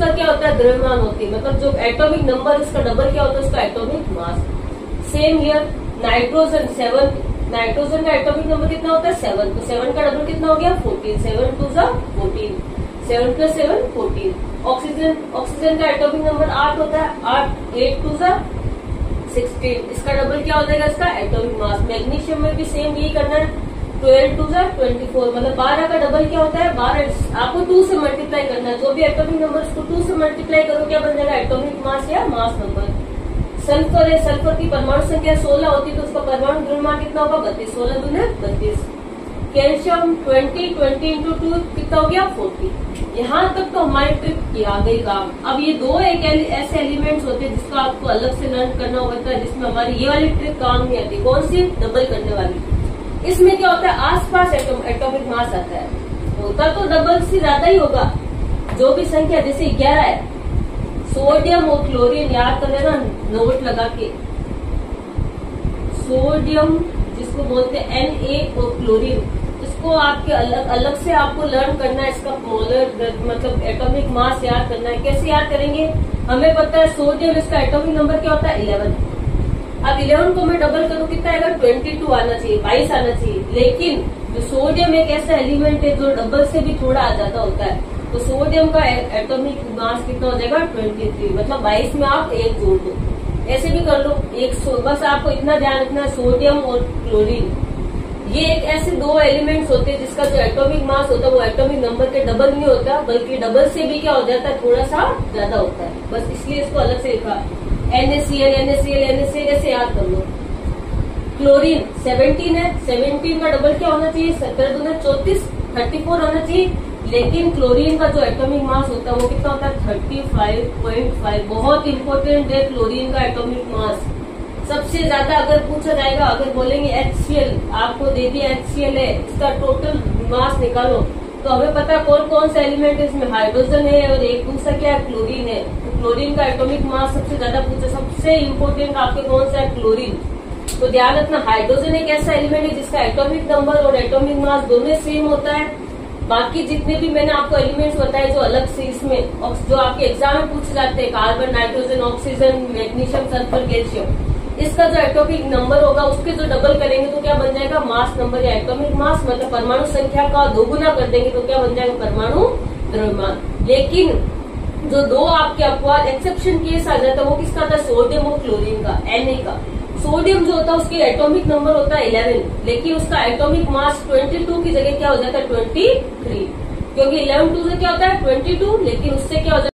उसका क्या होता है, द्रव्यमान होती है, मतलब जो एटॉमिक नंबर उसका डबल क्या होता है, उसका atomic mass. Same here nitrogen 7, nitrogen का एटॉमिक नंबर कितना होता है 7, तो 7 का डबल कितना हो गया 14, 7 2 14, 7 + 7 14। ऑक्सीजन, ऑक्सीजन का एटॉमिक नंबर 8 होता है, 8 8 2 16, इसका डबल क्या हो जाएगा, इसका एटॉमिक मास। मैग्नीशियम में भी सेम यही करना है, 12 2 24, मतलब 12 का डबल क्या होता है 12, आपको 2 से मल्टीप्लाई करना है, जो भी एटॉमिक नंबर उसको 2 से मल्टीप्लाई करो, क्या बन जाएगा एटॉमिक मास या मास नंबर। सल्फर है, सल्फर की परमाणु संख्या 16 होती है, तो उसका परमाणु द्रव्यमान कितना होगा 32, 16 दूने 32। कैल्शियम 20 20 × 2 कितना हो गया 40। यहाँ तक तो हमारी ट्रिक की आ गई काम। अब ये दो एक ऐसे एलिमेंट्स होते हैं जिसका आपको अलग से लर्न करना होता है, जिसमें हमारी ये वाली ट्रिक काम नहीं आती। कौन सी, डबल करने वाली। इसमें क्या होता है, आसपास एटॉमिक मास आता है, होता तो डबल से ज्यादा ही होगा। जो भी संख्या जैसे 11 है, सोडियम और क्लोरीन याद कर लेना नोट लगा के। सोडियम जिसको बोलते हैं Na और क्लोरीन, इसको आपके अलग अलग से आपको लर्न करना है, इसका मोलर मतलब एटॉमिक मास याद करना है। कैसे याद करेंगे, हमें पता है सोडियम, इसका एटॉमिक नंबर क्या होता है 11। अब 11 को मैं डबल करूँ कितना आएगा 22 आना चाहिए, 22 आना चाहिए। लेकिन जो सोडियम एक ऐसा एलिमेंट है जो डबल से भी थोड़ा आ जाता होता है, तो सोडियम का एटॉमिक मास कितना हो जाएगा 23, मतलब 22 में आप 1 जोड़ दो, ऐसे भी कर लो 100। बस आपको इतना ध्यान रखना है, सोडियम और क्लोरीन ये एक ऐसे दो एलिमेंट्स होते हैं जिसका जो एटॉमिक मास होता है वो एटॉमिक नंबर के डबल नहीं होता, बल्कि डबल से भी क्या हो जाता है थोड़ा सा ज्यादा होता है। बस इसलिए इसको अलग से लिखा, NaCl NaCl NaCl ऐसे याद कर लो। क्लोरीन 17 है, 17 का डबल क्या होना चाहिए 17 दूना 34, 34 होना चाहिए। लेकिन क्लोरीन का जो एटॉमिक मास होता है वो कितना होता है 35.5। बहुत इंपॉर्टेंट है क्लोरीन का एटॉमिक मास, सबसे ज्यादा अगर पूछा जाएगा, अगर बोलेंगे HCl आपको दे दिया HCl है, इसका टोटल मास निकालो, तो हमें पता कौन कौन सा एलिमेंट है, इसमें हाइड्रोजन है और एक दूसरा क्या है क्लोरीन है। तो क्लोरीन का एटॉमिक मास सबसे ज्यादा पूछा, सबसे इम्पोर्टेंट आपके कौन सा है क्लोरीन। तो ध्यान रखना, हाइड्रोजन एक ऐसा एलिमेंट है जिसका एटॉमिक नंबर और एटॉमिक मास दोनों सेम होता है। बाकी जितने भी मैंने आपको एलिमेंट्स बताए जो अलग से इसमें जो आपके एग्जाम में पूछे जाते हैं, carbon nitrogen oxygen magnesium sulphur calcium, इसका जो एटॉमिक नंबर होगा उसके जो डबल करेंगे तो क्या बन जाएगा मास नंबर या एटॉमिक मास, मतलब परमाणु संख्या का दोगुना कर देंगे तो क्या बन जाएगा परमाणु द्रव्यमान। लेकिन जो दो आपके अपवाद एक्सेप्शन केस आ जाता है वो किसका था, सोडियम और क्लोरीन का, Na का। सोडियम जो होता है उसके एटॉमिक नंबर होता है 11, लेकिन उसका एटॉमिक मास 22 की जगह क्या हो जाता है 23, क्योंकि 11 2 से क्या होता है 22, लेकिन उससे क्या हो जाता है